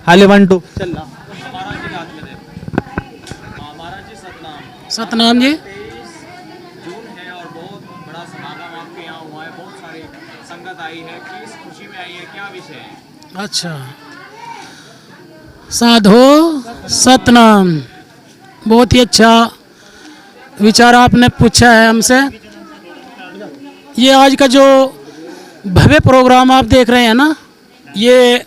हाले 1 2 सतनाम जी। 23 जून है और बहुत बड़ा समागम आपके यहाँ हुआ है, बहुत सारी संगत आई है, किस खुशी में आई है, क्या विषय है? अच्छा, साधो सतनाम, बहुत ही अच्छा विचार आपने पूछा है हमसे। ये आज का जो भव्य प्रोग्राम आप देख रहे हैं ना, ये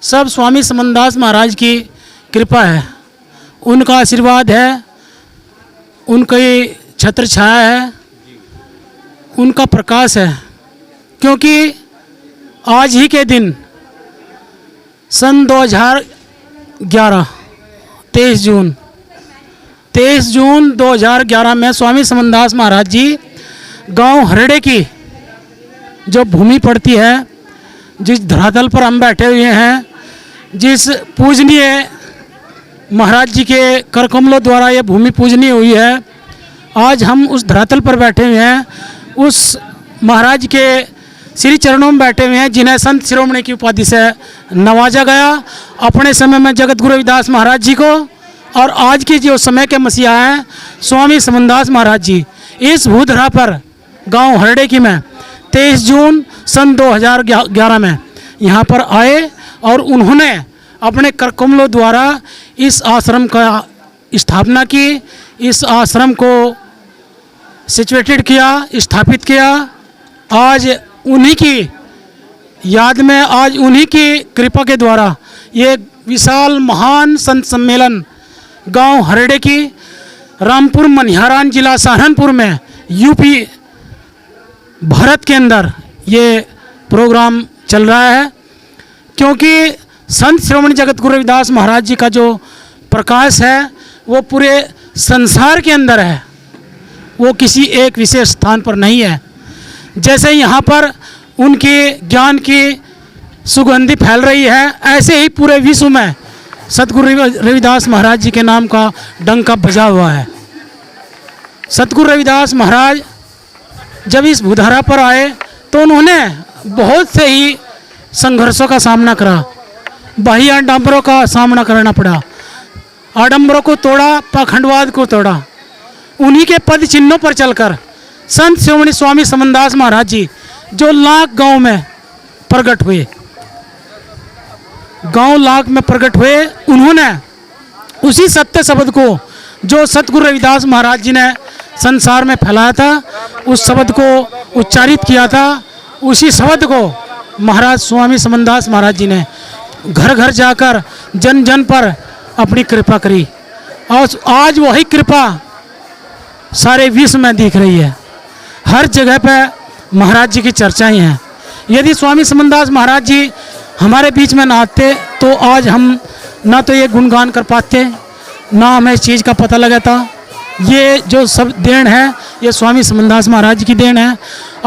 सब स्वामी समनदास महाराज की कृपा है, उनका आशीर्वाद है, उनकी छत्र छाया है, उनका प्रकाश है। क्योंकि आज ही के दिन सन 2011 23 जून 2011 में स्वामी समनदास महाराज जी गांव हरड़े की जो भूमि पड़ती है, जिस धरातल पर हम बैठे हुए हैं, जिस पूजनीय महाराज जी के कर कमलों द्वारा ये भूमि पूजनीय हुई है, आज हम उस धरातल पर बैठे हुए हैं, उस महाराज के श्री चरणों में बैठे हुए हैं, जिन्हें संत शिरोमणि की उपाधि से नवाजा गया अपने समय में जगत गुरु रविदास महाराज जी को, और आज के जो समय के मसीहा हैं स्वामी समनदास महाराज जी इस भूधरा पर गांव हरड़े की में 23 जून सन 2011 में यहाँ पर आए और उन्होंने अपने कर कमलों द्वारा इस आश्रम का स्थापना की, इस आश्रम को सिचुएटेड किया, स्थापित किया। आज उन्हीं की याद में, आज उन्हीं की कृपा के द्वारा ये विशाल महान संत सम्मेलन गांव हरड़े की रामपुर मनिहारान जिला सहारनपुर में यूपी भारत के अंदर ये प्रोग्राम चल रहा है। क्योंकि संत श्रोमणी जगत गुरु रविदास महाराज जी का जो प्रकाश है वो पूरे संसार के अंदर है, वो किसी एक विशेष स्थान पर नहीं है। जैसे यहाँ पर उनके ज्ञान की सुगंधी फैल रही है, ऐसे ही पूरे विश्व में सतगुरु रविदास महाराज जी के नाम का डंका बजा हुआ है। सतगुरु रविदास महाराज जब इस भूधारा पर आए तो उन्होंने बहुत से ही संघर्षों का सामना करा, बाह्य आडंबरों का सामना करना पड़ा, आडंबरों को तोड़ा, पाखंडवाद को तोड़ा। उन्हीं के पद चिन्हों पर चलकर संत शिरोमणि स्वामी समनदास महाराज जी जो लाख गांव में प्रकट हुए, गांव लाख में प्रकट हुए, उन्होंने उसी सत्य शब्द को जो सतगुरु रविदास महाराज जी ने संसार में फैलाया था, उस शब्द को उच्चारित किया था, उसी शब्द को महाराज स्वामी समनदास महाराज जी ने घर घर जाकर जन जन पर अपनी कृपा करी। और आज वही कृपा सारे विश्व में दिख रही है, हर जगह पे महाराज जी की चर्चाएं हैं। यदि स्वामी समनदास महाराज जी हमारे बीच में ना आते तो आज हम ना तो ये गुणगान कर पाते, ना हमें इस चीज़ का पता लगाता। ये जो सब देन है ये स्वामी समनदास महाराज जी की देन है।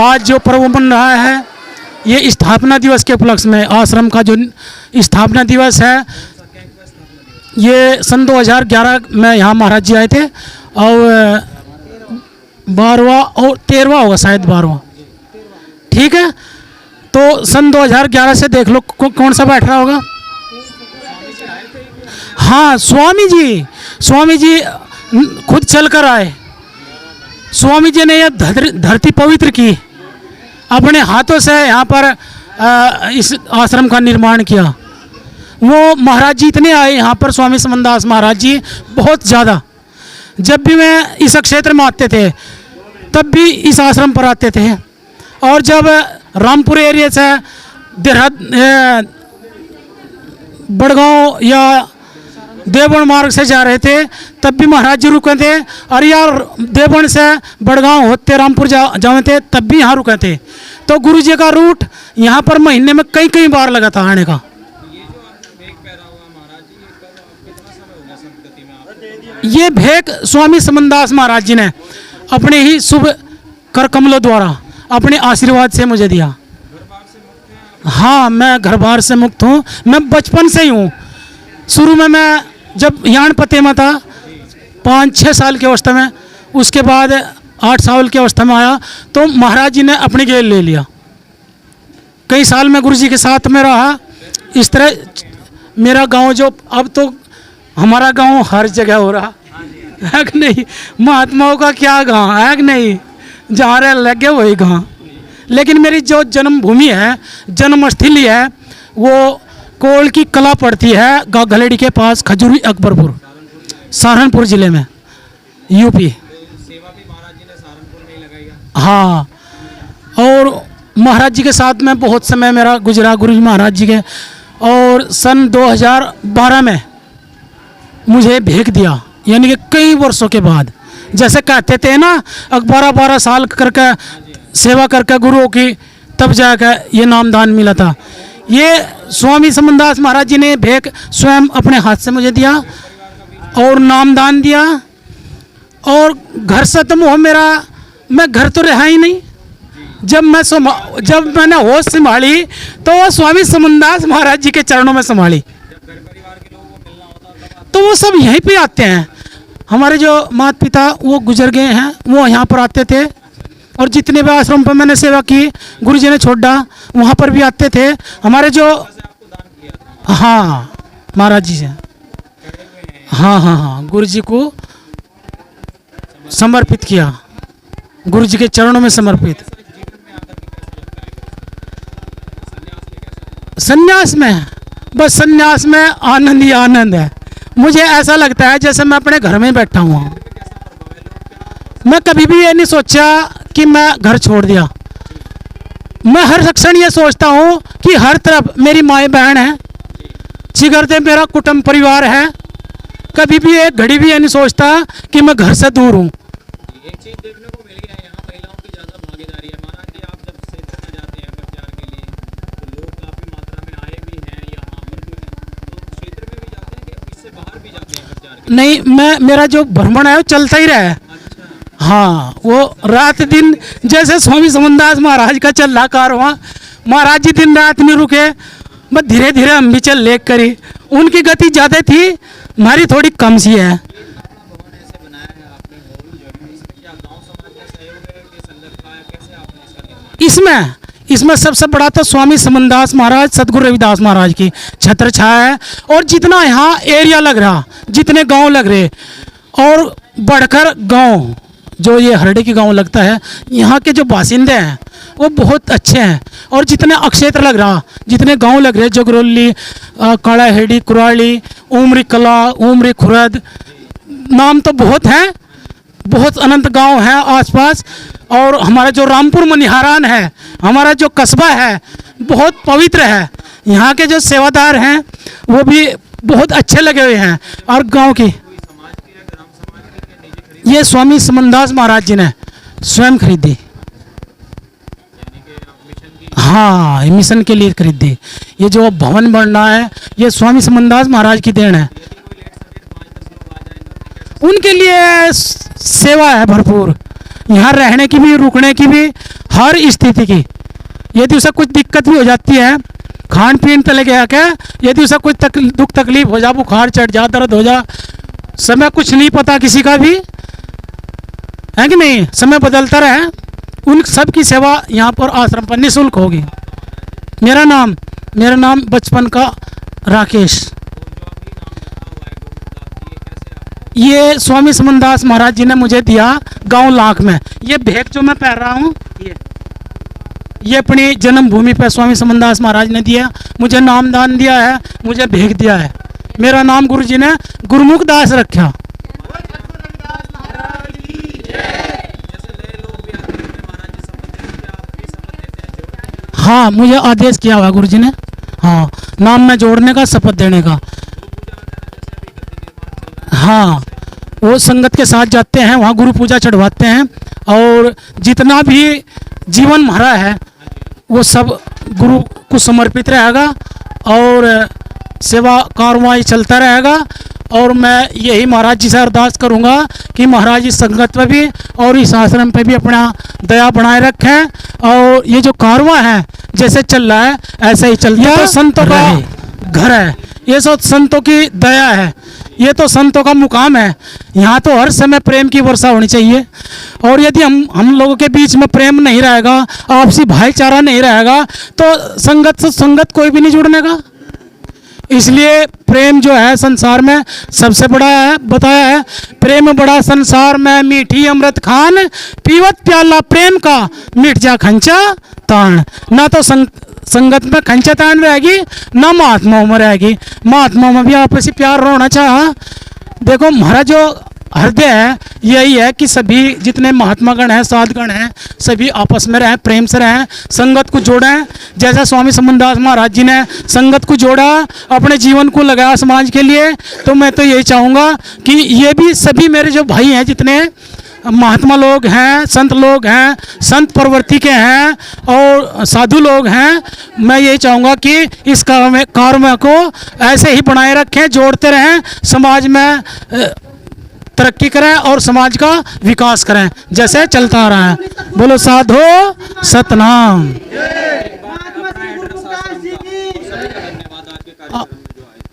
आज जो पर्व बन रहा है ये स्थापना दिवस के उपलक्ष्य में, आश्रम का जो स्थापना दिवस है, ये सन 2011 में यहाँ महाराज जी आए थे और 12वां और 13वां होगा शायद, 12वां, ठीक है। तो सन 2011 से देख लो कौन सा बैठ रहा होगा। हाँ, स्वामी जी खुद चल कर आए। स्वामी जी ने यह धरती पवित्र की, अपने हाथों से यहाँ पर इस आश्रम का निर्माण किया। वो महाराज जी इतने आए यहाँ पर, स्वामी समनदास महाराज जी बहुत ज़्यादा। जब भी मैं इस क्षेत्र में आते थे तब भी इस आश्रम पर आते थे, और जब रामपुर एरिया से बड़गांव या देवबन मार्ग से जा रहे थे तब भी महाराज जी रुके थे, और यार देवबन से बड़गांव होते रामपुर जाए थे तब भी यहाँ रुके थे। तो गुरु जी का रूट यहाँ पर महीने में कई बार लगा था आने का। ये भेंट स्वामी समनदास महाराज जी ने अपने ही शुभ कर कमलों द्वारा अपने आशीर्वाद से मुझे दिया। हाँ, मैं घर बार से मुक्त हूँ, मैं बचपन से ही हूँ। शुरू में मैं जब यान पते में था 5-6 साल की अवस्था में, उसके बाद 8 साल की अवस्था में आया तो महाराज जी ने अपनी गेल ले लिया। कई साल में गुरु जी के साथ में रहा इस तरह मेरा गांव जो अब तो हमारा गांव हर जगह हो रहा है कि नहीं, महात्माओं का क्या गांव है कि नहीं, जहाँ रह लग गया वही गांव। लेकिन मेरी जो जन्मभूमि है, जन्मस्थली है, वो कोल की कला पड़ती है गलेड़ी के पास, खजूरी अकबरपुर, सहारनपुर जिले में, यूपी। सेवा भी महाराज जी ने सहारनपुर में ही लगाई है। हाँ, और महाराज जी के साथ में बहुत समय मेरा गुजरा, गुरु जी महाराज जी के। और सन 2012 में मुझे भेज दिया, यानी कि कई वर्षों के बाद। जैसे कहते थे ना, 12 साल करके सेवा करके गुरुओं की, तब जाकर ये नामदान मिला था। ये स्वामी समनदास महाराज जी ने भेंट स्वयं अपने हाथ से मुझे दिया और नामदान दिया। और घर से तो मोह मेरा, मैं घर तो रहा ही नहीं। जब मैंने होश संभाली तो वो स्वामी समनदास महाराज जी के चरणों में संभाली। तो वो सब यहीं पे आते हैं। हमारे जो माता पिता वो गुजर गए हैं, वो यहाँ पर आते थे। और जितने भी आश्रम पर मैंने सेवा की, गुरु जी ने छोड़ा, वहाँ पर भी आते थे। हमारे जो, हाँ, महाराज जी से, हाँ, गुरु जी को समर्पित किया, गुरु जी के चरणों में समर्पित। संन्यास में, बस संन्यास में आनंद ही आनंद है। मुझे ऐसा लगता है जैसे मैं अपने घर में बैठा हुआ हूँ। मैं कभी भी ये नहीं सोचा कि मैं घर छोड़ दिया। मैं हर क्षण ये सोचता हूँ कि हर तरफ मेरी माँ बहन है, जिगरते मेरा कुटुंब परिवार है। कभी भी एक घड़ी भी ये नहीं सोचता कि मैं घर से दूर हूँ। एक चीज देखने को मिली है, यहाँ महिलाओं की ज्यादा भागीदारी है। महाराज जी, आप जब क्षेत्र में जाते हैं प्रचार के लिए, तो लोग काफी मात्रा में आए भी हैं, यहाँ पर भी हैं, तो क्षेत्र में भी जाते हैं कि इससे बाहर भी जाते हैं प्रचार के लिए? नहीं, मेरा जो भ्रमण है वो चलता ही रहा है। हाँ, वो रात दिन, जैसे स्वामी समनदास महाराज का चल रहा कारवां, महाराज जी दिन रात नहीं रुके। बस धीरे धीरे हम भी चल लेक करी। उनकी गति ज़्यादा थी, हमारी थोड़ी कम सी है। भवन ऐसे बनाया है आपने, इसमें क्या गांव समाज का सहयोग है कि संगत का है, कैसे आपने इसका निर्माण? इसमें सबसे बड़ा तो स्वामी समनदास महाराज, सतगुरु रविदास महाराज की छत्र छाया है। और जितना यहाँ एरिया लग रहा, जितने गांव लग रहे, और बढ़कर गांव जो ये हरडे की गांव लगता है, यहाँ के जो बासिंदे हैं वो बहुत अच्छे हैं। और जितने अक्षेत्र लग रहा, जितने गांव लग रहे, जगरोली, काड़ाहेड़ी, कुराली, उमरी कला, उमरी खुरद, नाम तो बहुत हैं, बहुत अनंत गांव हैं आसपास। और हमारा जो रामपुर मनिहारान है, हमारा जो कस्बा है, बहुत पवित्र है। यहाँ के जो सेवादार हैं वो भी बहुत अच्छे लगे हुए हैं। और गांव की ये स्वामी समनदास महाराज जी ने स्वयं खरीदी। हाँ, मिशन के लिए खरीदी। ये जो भवन बन रहा है, ये स्वामी समनदास महाराज की देन है। उनके लिए सेवा है भरपूर, यहाँ रहने की भी, रुकने की भी, हर स्थिति की। यदि उसे कुछ दिक्कत भी हो जाती है, खान पीन तले गया क्या, यदि उसे कुछ दुख तकलीफ हो जा, बुखार चढ़ जा, दर्द हो जा, समय कुछ नहीं पता किसी का भी, है कि नहीं, समय बदलता रहे। उन सब की सेवा यहाँ पर आश्रम पर निःशुल्क होगी। मेरा नाम बचपन का राकेश। ये स्वामी समनदास महाराज जी ने मुझे दिया गांव लाख में। ये भेंट जो मैं पहन रहा हूँ, ये अपनी जन्मभूमि पर स्वामी समनदास महाराज ने दिया, मुझे नामदान दिया है, मुझे भेंट दिया है। मेरा नाम गुरु जी ने गुरुमुख दास रखा। हाँ, मुझे आदेश किया हुआ गुरु जी ने, हाँ, नाम में जोड़ने का, शपथ देने का। हाँ, वो संगत के साथ जाते हैं, वहाँ गुरु पूजा चढ़वाते हैं। और जितना भी जीवन हमारा है वो सब गुरु को समर्पित रहेगा और सेवा कार्रवाई चलता रहेगा। और मैं यही महाराज जी से अरदास करूँगा कि महाराज इस संगत पे भी और इस आश्रम पे भी अपना दया बनाए रखें। और ये जो कारवां है जैसे चल रहा है ऐसे ही चलता है। तो संतों का घर है, ये सब संतों की दया है, ये तो संतों का मुकाम है। यहाँ तो हर समय प्रेम की वर्षा होनी चाहिए। और यदि हम लोगों के बीच में प्रेम नहीं रहेगा, आपसी भाईचारा नहीं रहेगा, तो संगत से संगत कोई भी नहीं जुड़ने का, इसलिए प्रेम जो है संसार में सबसे बड़ा है। बताया है, प्रेम बड़ा संसार में मीठी अमृत खान, पीवत प्याला प्रेम का मिट जा खंचा तान। ना तो संगत में खंचा तान रहेगी, ना महात्माओं में रहेगी। महात्माओं में भी आपसी प्यार होना चाहा। देखो हमारा जो हृदय है यही है कि सभी जितने महात्मागण हैं, साधगण हैं, सभी आपस में रहें, प्रेम से रहें, संगत को जोड़ें। जैसा स्वामी समनदास महाराज जी ने संगत को जोड़ा, अपने जीवन को लगाया समाज के लिए, तो मैं तो यही चाहूँगा कि ये भी सभी मेरे जो भाई हैं, जितने महात्मा लोग हैं, संत लोग हैं, संत प्रवृत्ति के हैं और साधु लोग हैं, मैं यही चाहूँगा कि इस कार्य को ऐसे ही बनाए रखें, जोड़ते रहें, समाज में तरक्की करें और समाज का विकास करें जैसे चलता आ रहा है। बोलो साधो सतनाम।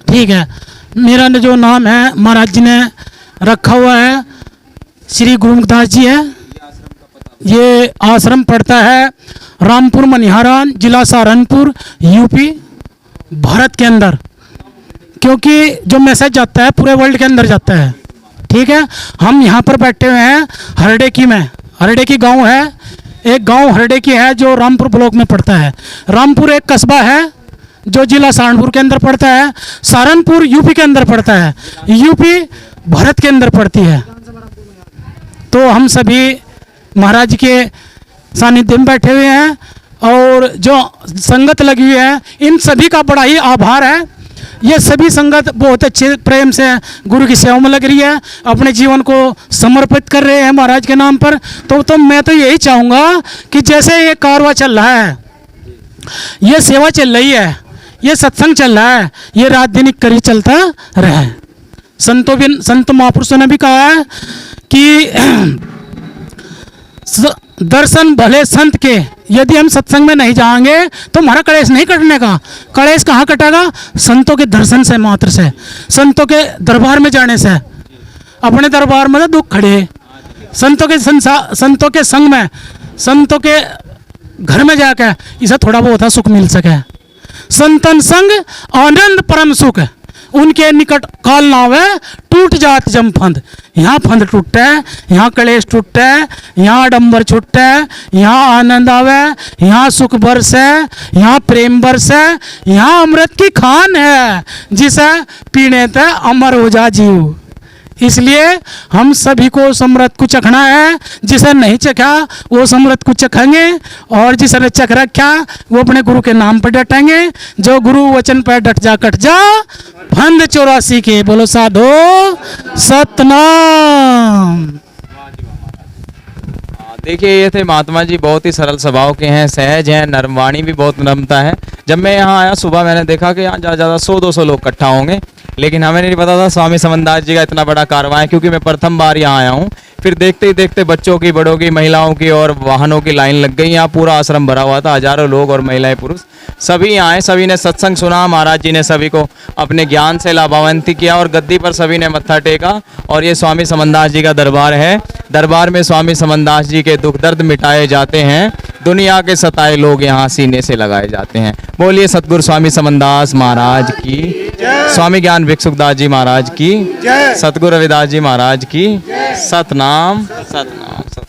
ठीक है, मेरा जो नाम है महाराज जी ने रखा हुआ है, श्री गुरुमुखदास जी है। ये आश्रम पड़ता है रामपुर मनिहारान, जिला सहारनपुर, यूपी, भारत के अंदर। क्योंकि जो मैसेज जाता है पूरे वर्ल्ड के अंदर जाता है। ठीक है, हम यहाँ पर बैठे हुए हैं हरडेकी में। हरडेकी गांव है, एक गांव हरडेकी है जो रामपुर ब्लॉक में पड़ता है। रामपुर एक कस्बा है जो जिला सहारनपुर के अंदर पड़ता है। सहारनपुर यूपी के अंदर पड़ता है, यूपी भारत के अंदर पड़ती है। तो हम सभी महाराज के सानिध्य में बैठे हुए हैं और जो संगत लगी हुई है, इन सभी का बड़ा ही आभार है। ये सभी संगत बहुत अच्छे प्रेम से गुरु की सेवा में लग रही है, अपने जीवन को समर्पित कर रहे हैं महाराज के नाम पर। तो मैं तो यही चाहूँगा कि जैसे ये कारवा चल रहा है, ये सेवा चल रही है, ये सत्संग चल रहा है, ये रात दिन करी चलता रहे। संत महापुरुषों ने भी कहा है कि दर्शन भले संत के, यदि हम सत्संग में नहीं जाएंगे तो हमारा कलेश नहीं कटने का। कलेश कहाँ कटेगा? संतों के दर्शन से, मात्र से, संतों के दरबार में जाने से। अपने दरबार में तो दुख खड़े, संतों के संतों के संग में, संतों के घर में जाकर इसे थोड़ा बहुत सुख मिल सके। संतन संग आनंद परम सुख, उनके निकट काल नावे टूट जात जम फंद। यहाँ फंद टूटे, यहाँ कलेश टूटे, यहाँ आडम्बर छूटे, यहाँ आनंद आवे, यहाँ सुख बरसे, यहाँ प्रेम बरसे, यहाँ अमृत की खान है जिसे पीने ते अमर हो जा जीव। इसलिए हम सभी को समृत को चखना है। जिसे नहीं चखा वो समृत को चखेंगे, और जिसने चख रखा वो अपने गुरु के नाम पर डटेंगे। जो गुरु वचन पर डट जा कट जा फंद 84 के। बोलो साधो सतनाम। देखिए, ये थे महात्मा जी, बहुत ही सरल स्वभाव के हैं, सहज हैं, नरमवाणी भी बहुत नरमता है। जब मैं यहाँ आया सुबह, मैंने देखा कि यहाँ ज़्यादा 100-200 लोग इकट्ठा होंगे, लेकिन हमें नहीं पता था स्वामी समनदास जी का इतना बड़ा कारवां है, क्योंकि मैं प्रथम बार यहाँ आया हूँ। फिर देखते ही देखते बच्चों की, बड़ों की, महिलाओं की और वाहनों की लाइन लग गई। यहाँ पूरा आश्रम भरा हुआ था, हजारों लोग और महिलाएं पुरुष सभी यहाँ आए। सभी ने सत्संग सुना, महाराज जी ने सभी को अपने ज्ञान से लाभान्वित किया और गद्दी पर सभी ने मत्था टेका। और ये स्वामी समनदास जी का दरबार है। दरबार में स्वामी समनदास जी के दुख दर्द मिटाए जाते हैं, दुनिया के सताए लोग यहाँ सीने से लगाए जाते हैं। बोलिए सतगुरु स्वामी समनदास महाराज की, स्वामी ज्ञान भिक्षुकदास जी महाराज की, सतगुरु रविदास जी महाराज की। सतनाम सतनाम सत।